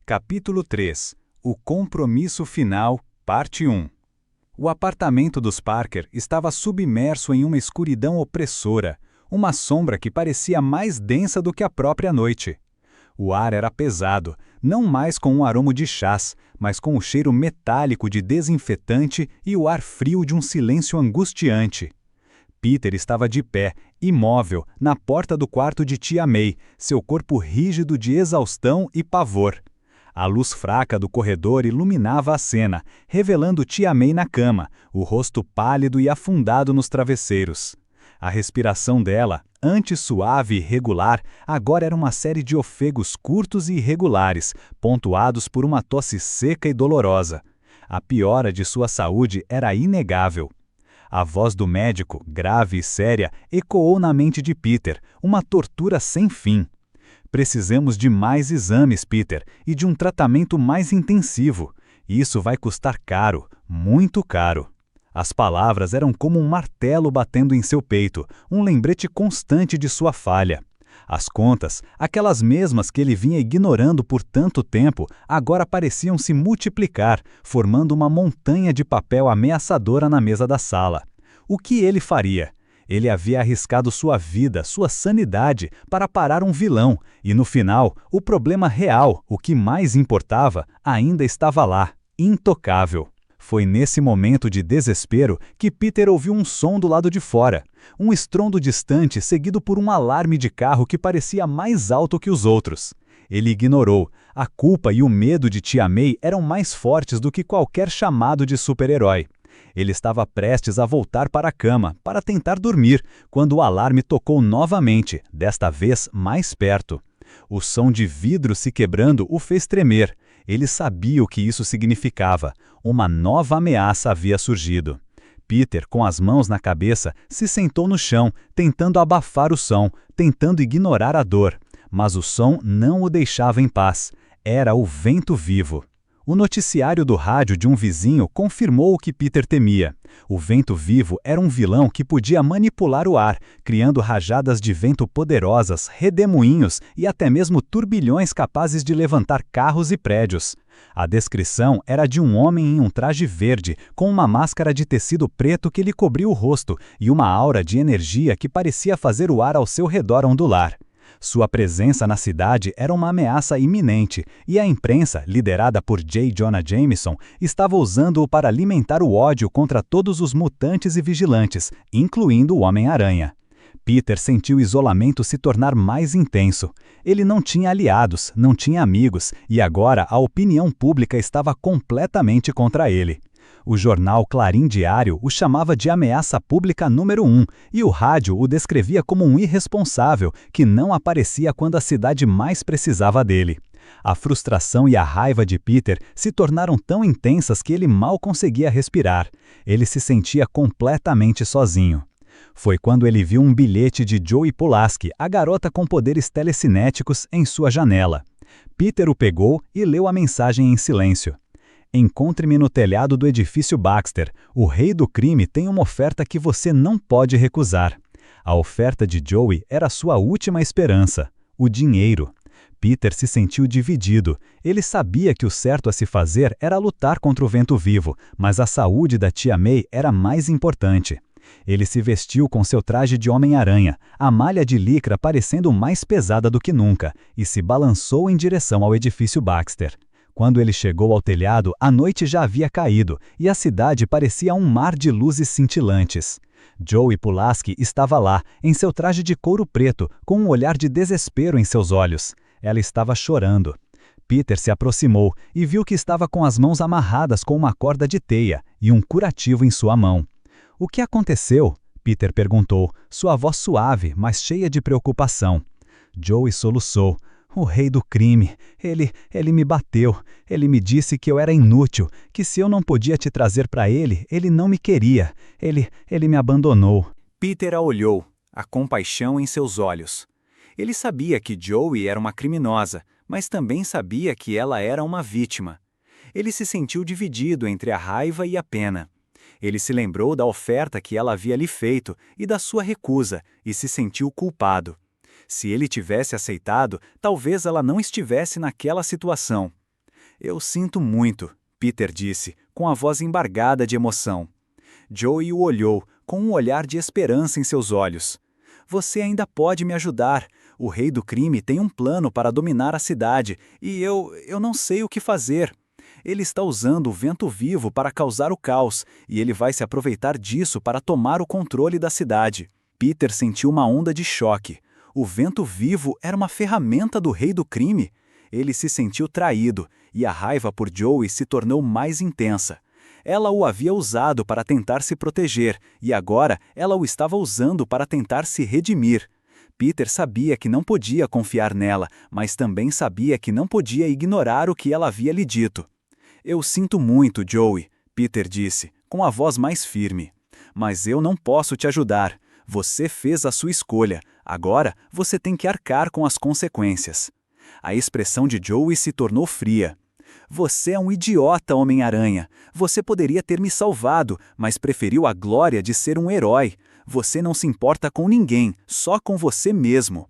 Capítulo 3. O compromisso final, parte 1. O apartamento dos Parker estava submerso em uma escuridão opressora, uma sombra que parecia mais densa do que a própria noite. O ar era pesado, não mais com um aroma de chás, mas com o cheiro metálico de desinfetante e o ar frio de um silêncio angustiante. Peter estava de pé, imóvel, na porta do quarto de tia May, seu corpo rígido de exaustão e pavor. A luz fraca do corredor iluminava a cena, revelando tia May na cama, o rosto pálido e afundado nos travesseiros. A respiração dela, antes suave e regular, agora era uma série de ofegos curtos e irregulares, pontuados por uma tosse seca e dolorosa. A piora de sua saúde era inegável. A voz do médico, grave e séria, ecoou na mente de Peter, uma tortura sem fim. Precisamos de mais exames, Peter, e de um tratamento mais intensivo. Isso vai custar caro, muito caro. As palavras eram como um martelo batendo em seu peito, um lembrete constante de sua falha. As contas, aquelas mesmas que ele vinha ignorando por tanto tempo, agora pareciam se multiplicar, formando uma montanha de papel ameaçadora na mesa da sala. O que ele faria? Ele havia arriscado sua vida, sua sanidade, para parar um vilão, e no final, o problema real, o que mais importava, ainda estava lá, intocável. Foi nesse momento de desespero que Peter ouviu um som do lado de fora. Um estrondo distante seguido por um alarme de carro que parecia mais alto que os outros. Ele ignorou. A culpa e o medo de tia May eram mais fortes do que qualquer chamado de super-herói. Ele estava prestes a voltar para a cama, para tentar dormir, quando o alarme tocou novamente, desta vez mais perto. O som de vidro se quebrando o fez tremer. Ele sabia o que isso significava. Uma nova ameaça havia surgido. Peter, com as mãos na cabeça, se sentou no chão, tentando abafar o som, tentando ignorar a dor. Mas o som não o deixava em paz. Era o vento vivo. O noticiário do rádio de um vizinho confirmou o que Peter temia. O vento vivo era um vilão que podia manipular o ar, criando rajadas de vento poderosas, redemoinhos e até mesmo turbilhões capazes de levantar carros e prédios. A descrição era de um homem em um traje verde, com uma máscara de tecido preto que lhe cobria o rosto e uma aura de energia que parecia fazer o ar ao seu redor ondular. Sua presença na cidade era uma ameaça iminente, e a imprensa, liderada por J. Jonah Jameson, estava usando-o para alimentar o ódio contra todos os mutantes e vigilantes, incluindo o Homem-Aranha. Peter sentiu o isolamento se tornar mais intenso. Ele não tinha aliados, não tinha amigos, e agora a opinião pública estava completamente contra ele. O jornal Clarim Diário o chamava de ameaça pública número 1 e o rádio o descrevia como um irresponsável que não aparecia quando a cidade mais precisava dele. A frustração e a raiva de Peter se tornaram tão intensas que ele mal conseguia respirar. Ele se sentia completamente sozinho. Foi quando ele viu um bilhete de Joey Pulaski, a garota com poderes telecinéticos, em sua janela. Peter o pegou e leu a mensagem em silêncio. Encontre-me no telhado do edifício Baxter. O rei do crime tem uma oferta que você não pode recusar. A oferta de Joey era sua última esperança, o dinheiro. Peter se sentiu dividido. Ele sabia que o certo a se fazer era lutar contra o vento vivo, mas a saúde da tia May era mais importante. Ele se vestiu com seu traje de Homem-Aranha, a malha de licra parecendo mais pesada do que nunca, e se balançou em direção ao edifício Baxter. Quando ele chegou ao telhado, a noite já havia caído e a cidade parecia um mar de luzes cintilantes. Joey Pulaski estava lá, em seu traje de couro preto, com um olhar de desespero em seus olhos. Ela estava chorando. Peter se aproximou e viu que estava com as mãos amarradas com uma corda de teia e um curativo em sua mão. "O que aconteceu?" Peter perguntou, sua voz suave, mas cheia de preocupação. Joey soluçou. "O rei do crime. Ele me bateu. Ele me disse que eu era inútil, que se eu não podia te trazer para ele, ele não me queria. Ele me abandonou." Peter a olhou, a compaixão em seus olhos. Ele sabia que Joey era uma criminosa, mas também sabia que ela era uma vítima. Ele se sentiu dividido entre a raiva e a pena. Ele se lembrou da oferta que ela havia lhe feito e da sua recusa, e se sentiu culpado. Se ele tivesse aceitado, talvez ela não estivesse naquela situação. Eu sinto muito, Peter disse, com a voz embargada de emoção. Joey o olhou, com um olhar de esperança em seus olhos. Você ainda pode me ajudar. O rei do crime tem um plano para dominar a cidade, e eu não sei o que fazer. Ele está usando o vento vivo para causar o caos, e ele vai se aproveitar disso para tomar o controle da cidade. Peter sentiu uma onda de choque. O vento vivo era uma ferramenta do rei do crime? Ele se sentiu traído, e a raiva por Joey se tornou mais intensa. Ela o havia usado para tentar se proteger, e agora ela o estava usando para tentar se redimir. Peter sabia que não podia confiar nela, mas também sabia que não podia ignorar o que ela havia lhe dito. Eu sinto muito, Joey, Peter disse, com a voz mais firme. Mas eu não posso te ajudar. Você fez a sua escolha. Agora você tem que arcar com as consequências. A expressão de Joey se tornou fria. Você é um idiota, Homem-Aranha. Você poderia ter me salvado, mas preferiu a glória de ser um herói. Você não se importa com ninguém, só com você mesmo.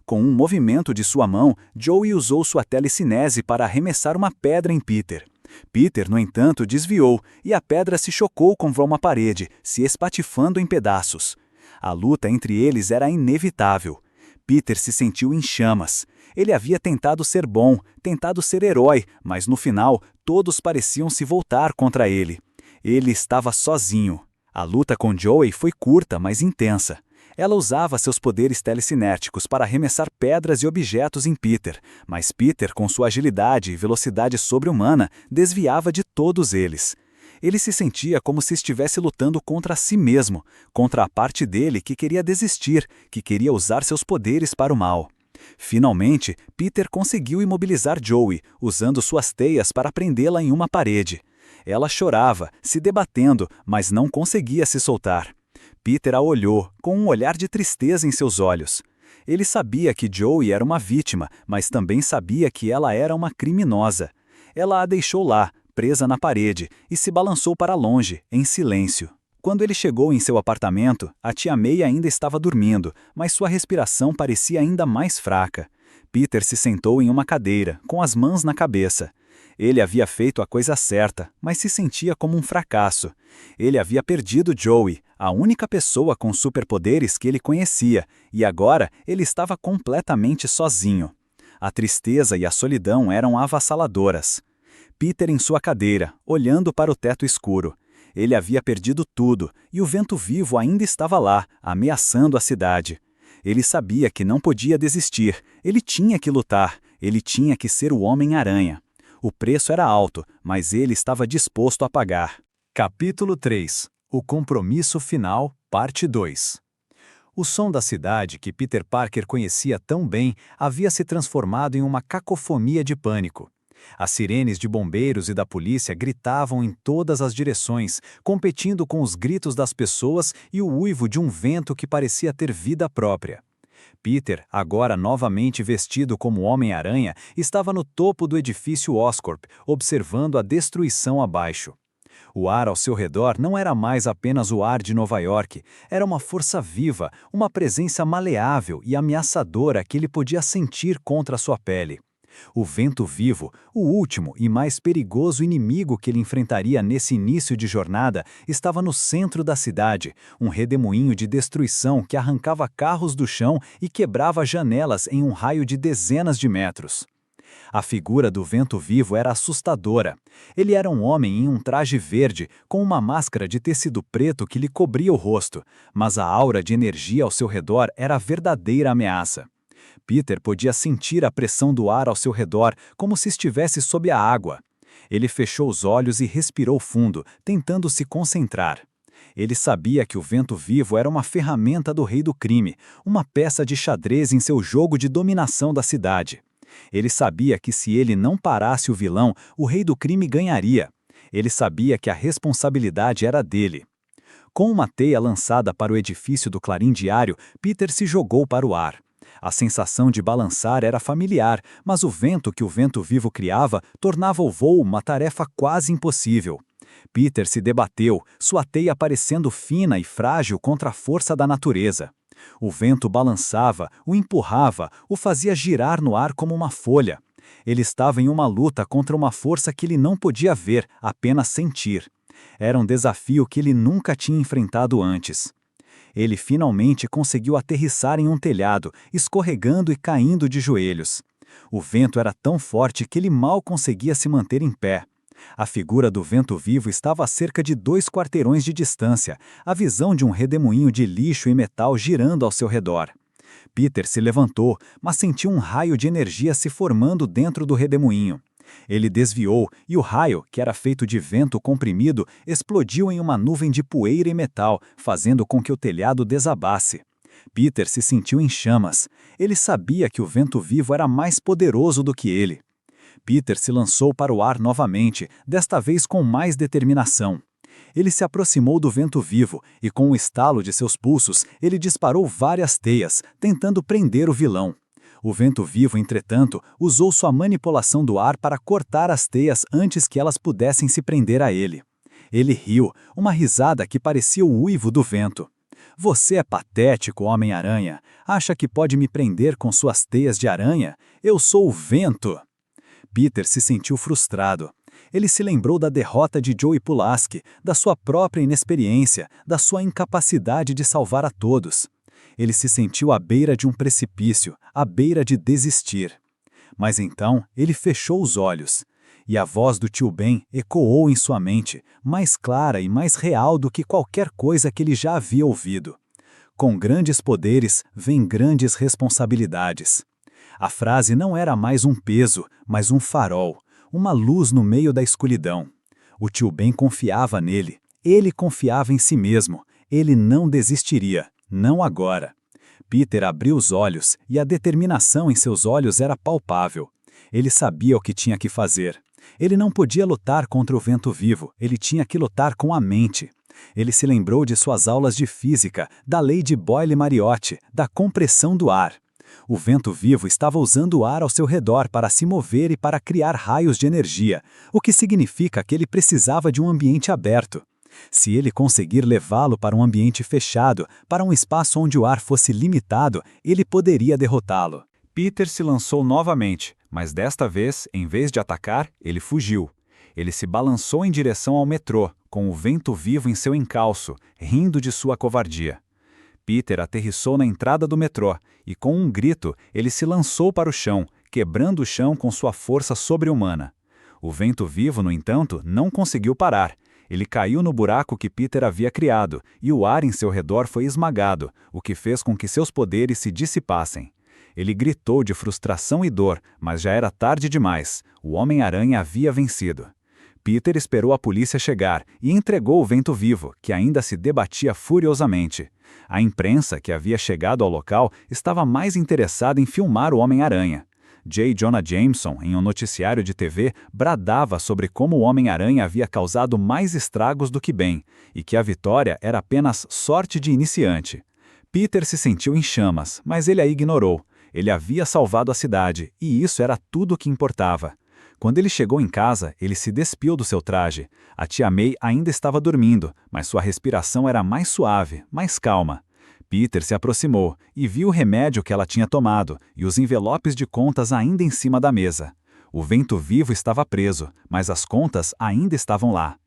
Com um movimento de sua mão, Joey usou sua telecinese para arremessar uma pedra em Peter. Peter, no entanto, desviou, e a pedra se chocou contra uma parede, se espatifando em pedaços. A luta entre eles era inevitável. Peter se sentiu em chamas. Ele havia tentado ser bom, tentado ser herói, mas no final, todos pareciam se voltar contra ele. Ele estava sozinho. A luta com Joey foi curta, mas intensa. Ela usava seus poderes telecinéticos para arremessar pedras e objetos em Peter, mas Peter, com sua agilidade e velocidade sobre-humana, desviava de todos eles. Ele se sentia como se estivesse lutando contra si mesmo, contra a parte dele que queria desistir, que queria usar seus poderes para o mal. Finalmente, Peter conseguiu imobilizar Joey, usando suas teias para prendê-la em uma parede. Ela chorava, se debatendo, mas não conseguia se soltar. Peter a olhou, com um olhar de tristeza em seus olhos. Ele sabia que Joey era uma vítima, mas também sabia que ela era uma criminosa. Ela a deixou lá, presa na parede, e se balançou para longe, em silêncio. Quando ele chegou em seu apartamento, a tia May ainda estava dormindo, mas sua respiração parecia ainda mais fraca. Peter se sentou em uma cadeira, com as mãos na cabeça. Ele havia feito a coisa certa, mas se sentia como um fracasso. Ele havia perdido Joey, a única pessoa com superpoderes que ele conhecia, e agora ele estava completamente sozinho. A tristeza e a solidão eram avassaladoras. Peter em sua cadeira, olhando para o teto escuro. Ele havia perdido tudo, e o vento vivo ainda estava lá, ameaçando a cidade. Ele sabia que não podia desistir, ele tinha que lutar, ele tinha que ser o Homem-Aranha. O preço era alto, mas ele estava disposto a pagar. Capítulo 3. O compromisso final, parte 2. O som da cidade, que Peter Parker conhecia tão bem, havia se transformado em uma cacofonia de pânico. As sirenes de bombeiros e da polícia gritavam em todas as direções, competindo com os gritos das pessoas e o uivo de um vento que parecia ter vida própria. Peter, agora novamente vestido como Homem-Aranha, estava no topo do edifício Oscorp, observando a destruição abaixo. O ar ao seu redor não era mais apenas o ar de Nova York, era uma força viva, uma presença maleável e ameaçadora que ele podia sentir contra sua pele. O vento vivo, o último e mais perigoso inimigo que ele enfrentaria nesse início de jornada, estava no centro da cidade, um redemoinho de destruição que arrancava carros do chão e quebrava janelas em um raio de dezenas de metros. A figura do vento vivo era assustadora. Ele era um homem em um traje verde, com uma máscara de tecido preto que lhe cobria o rosto, mas a aura de energia ao seu redor era a verdadeira ameaça. Peter podia sentir a pressão do ar ao seu redor, como se estivesse sob a água. Ele fechou os olhos e respirou fundo, tentando se concentrar. Ele sabia que o vento vivo era uma ferramenta do rei do crime, uma peça de xadrez em seu jogo de dominação da cidade. Ele sabia que se ele não parasse o vilão, o rei do crime ganharia. Ele sabia que a responsabilidade era dele. Com uma teia lançada para o edifício do Clarim Diário, Peter se jogou para o ar. A sensação de balançar era familiar, mas o vento que o vento vivo criava tornava o voo uma tarefa quase impossível. Peter se debateu, sua teia parecendo fina e frágil contra a força da natureza. O vento balançava, o empurrava, o fazia girar no ar como uma folha. Ele estava em uma luta contra uma força que ele não podia ver, apenas sentir. Era um desafio que ele nunca tinha enfrentado antes. Ele finalmente conseguiu aterrissar em um telhado, escorregando e caindo de joelhos. O vento era tão forte que ele mal conseguia se manter em pé. A figura do vento-vivo estava a cerca de 2 quarteirões de distância, a visão de um redemoinho de lixo e metal girando ao seu redor. Peter se levantou, mas sentiu um raio de energia se formando dentro do redemoinho. Ele desviou e o raio, que era feito de vento comprimido, explodiu em uma nuvem de poeira e metal, fazendo com que o telhado desabasse. Peter se sentiu em chamas. Ele sabia que o vento-vivo era mais poderoso do que ele. Peter se lançou para o ar novamente, desta vez com mais determinação. Ele se aproximou do vento-vivo e, com o estalo de seus pulsos, ele disparou várias teias, tentando prender o vilão. O vento-vivo, entretanto, usou sua manipulação do ar para cortar as teias antes que elas pudessem se prender a ele. Ele riu, uma risada que parecia o uivo do vento. Você é patético, Homem-Aranha. Acha que pode me prender com suas teias de aranha? Eu sou o vento. Peter se sentiu frustrado. Ele se lembrou da derrota de Joey Pulaski, da sua própria inexperiência, da sua incapacidade de salvar a todos. Ele se sentiu à beira de um precipício, à beira de desistir. Mas então ele fechou os olhos. E a voz do tio Ben ecoou em sua mente, mais clara e mais real do que qualquer coisa que ele já havia ouvido. Com grandes poderes vem grandes responsabilidades. A frase não era mais um peso, mas um farol, uma luz no meio da escuridão. O tio Ben confiava nele, ele confiava em si mesmo, ele não desistiria, não agora. Peter abriu os olhos e a determinação em seus olhos era palpável. Ele sabia o que tinha que fazer. Ele não podia lutar contra o vento-vivo, ele tinha que lutar com a mente. Ele se lembrou de suas aulas de física, da lei de Boyle-Mariotti, da compressão do ar. O vento-vivo estava usando o ar ao seu redor para se mover e para criar raios de energia, o que significa que ele precisava de um ambiente aberto. Se ele conseguir levá-lo para um ambiente fechado, para um espaço onde o ar fosse limitado, ele poderia derrotá-lo. Peter se lançou novamente, mas desta vez, em vez de atacar, ele fugiu. Ele se balançou em direção ao metrô, com o vento-vivo em seu encalço, rindo de sua covardia. Peter aterrissou na entrada do metrô e, com um grito, ele se lançou para o chão, quebrando o chão com sua força sobre-humana. O vento-vivo, no entanto, não conseguiu parar. Ele caiu no buraco que Peter havia criado e o ar em seu redor foi esmagado, o que fez com que seus poderes se dissipassem. Ele gritou de frustração e dor, mas já era tarde demais. O Homem-Aranha havia vencido. Peter esperou a polícia chegar e entregou o vento-vivo, que ainda se debatia furiosamente. A imprensa, que havia chegado ao local, estava mais interessada em filmar o Homem-Aranha. J. Jonah Jameson, em um noticiário de TV, bradava sobre como o Homem-Aranha havia causado mais estragos do que bem, e que a vitória era apenas sorte de iniciante. Peter se sentiu em chamas, mas ele a ignorou. Ele havia salvado a cidade, e isso era tudo o que importava. Quando ele chegou em casa, ele se despiu do seu traje. A tia May ainda estava dormindo, mas sua respiração era mais suave, mais calma. Peter se aproximou e viu o remédio que ela tinha tomado e os envelopes de contas ainda em cima da mesa. O vento-vivo estava preso, mas as contas ainda estavam lá.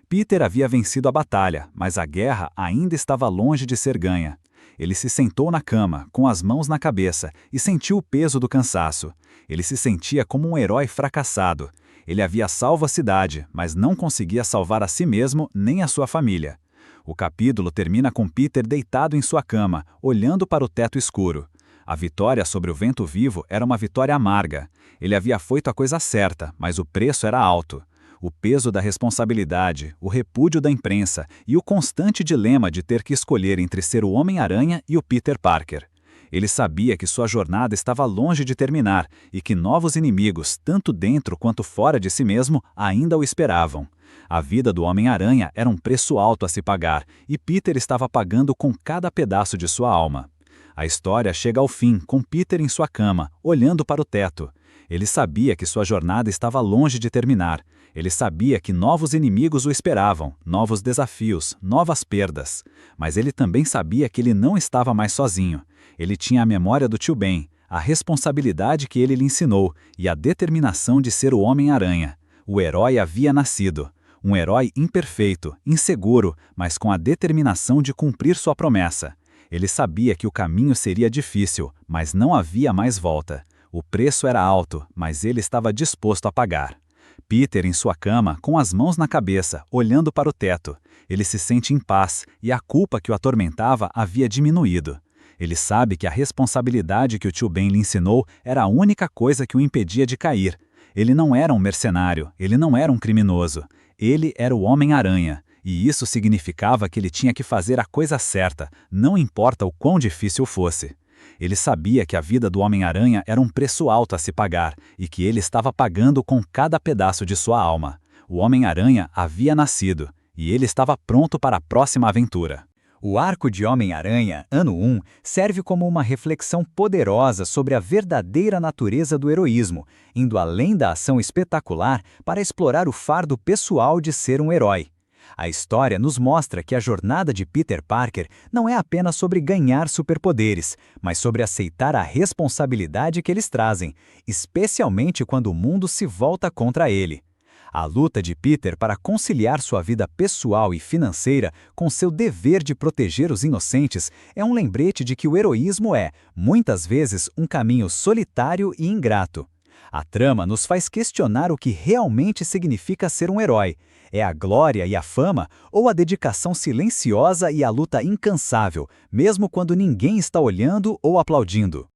Peter havia vencido a batalha, mas a guerra ainda estava longe de ser ganha. Ele se sentou na cama, com as mãos na cabeça, e sentiu o peso do cansaço. Ele se sentia como um herói fracassado. Ele havia salvo a cidade, mas não conseguia salvar a si mesmo nem a sua família. O capítulo termina com Peter deitado em sua cama, olhando para o teto escuro. A vitória sobre o vento-vivo era uma vitória amarga. Ele havia feito a coisa certa, mas o preço era alto. O peso da responsabilidade, o repúdio da imprensa e o constante dilema de ter que escolher entre ser o Homem-Aranha e o Peter Parker. Ele sabia que sua jornada estava longe de terminar e que novos inimigos, tanto dentro quanto fora de si mesmo, ainda o esperavam. A vida do Homem-Aranha era um preço alto a se pagar e Peter estava pagando com cada pedaço de sua alma. A história chega ao fim com Peter em sua cama, olhando para o teto. Ele sabia que sua jornada estava longe de terminar. Ele sabia que novos inimigos o esperavam, novos desafios, novas perdas. Mas ele também sabia que ele não estava mais sozinho. Ele tinha a memória do tio Ben, a responsabilidade que ele lhe ensinou e a determinação de ser o Homem-Aranha. O herói havia nascido. Um herói imperfeito, inseguro, mas com a determinação de cumprir sua promessa. Ele sabia que o caminho seria difícil, mas não havia mais volta. O preço era alto, mas ele estava disposto a pagar. Peter, em sua cama, com as mãos na cabeça, olhando para o teto. Ele se sente em paz e a culpa que o atormentava havia diminuído. Ele sabe que a responsabilidade que o tio Ben lhe ensinou era a única coisa que o impedia de cair. Ele não era um mercenário, ele não era um criminoso. Ele era o Homem-Aranha, e isso significava que ele tinha que fazer a coisa certa, não importa o quão difícil fosse. Ele sabia que a vida do Homem-Aranha era um preço alto a se pagar, e que ele estava pagando com cada pedaço de sua alma. O Homem-Aranha havia nascido, e ele estava pronto para a próxima aventura. O arco de Homem-Aranha, ano 1, serve como uma reflexão poderosa sobre a verdadeira natureza do heroísmo, indo além da ação espetacular para explorar o fardo pessoal de ser um herói. A história nos mostra que a jornada de Peter Parker não é apenas sobre ganhar superpoderes, mas sobre aceitar a responsabilidade que eles trazem, especialmente quando o mundo se volta contra ele. A luta de Peter para conciliar sua vida pessoal e financeira com seu dever de proteger os inocentes é um lembrete de que o heroísmo é, muitas vezes, um caminho solitário e ingrato. A trama nos faz questionar o que realmente significa ser um herói. É a glória e a fama ou a dedicação silenciosa e a luta incansável, mesmo quando ninguém está olhando ou aplaudindo?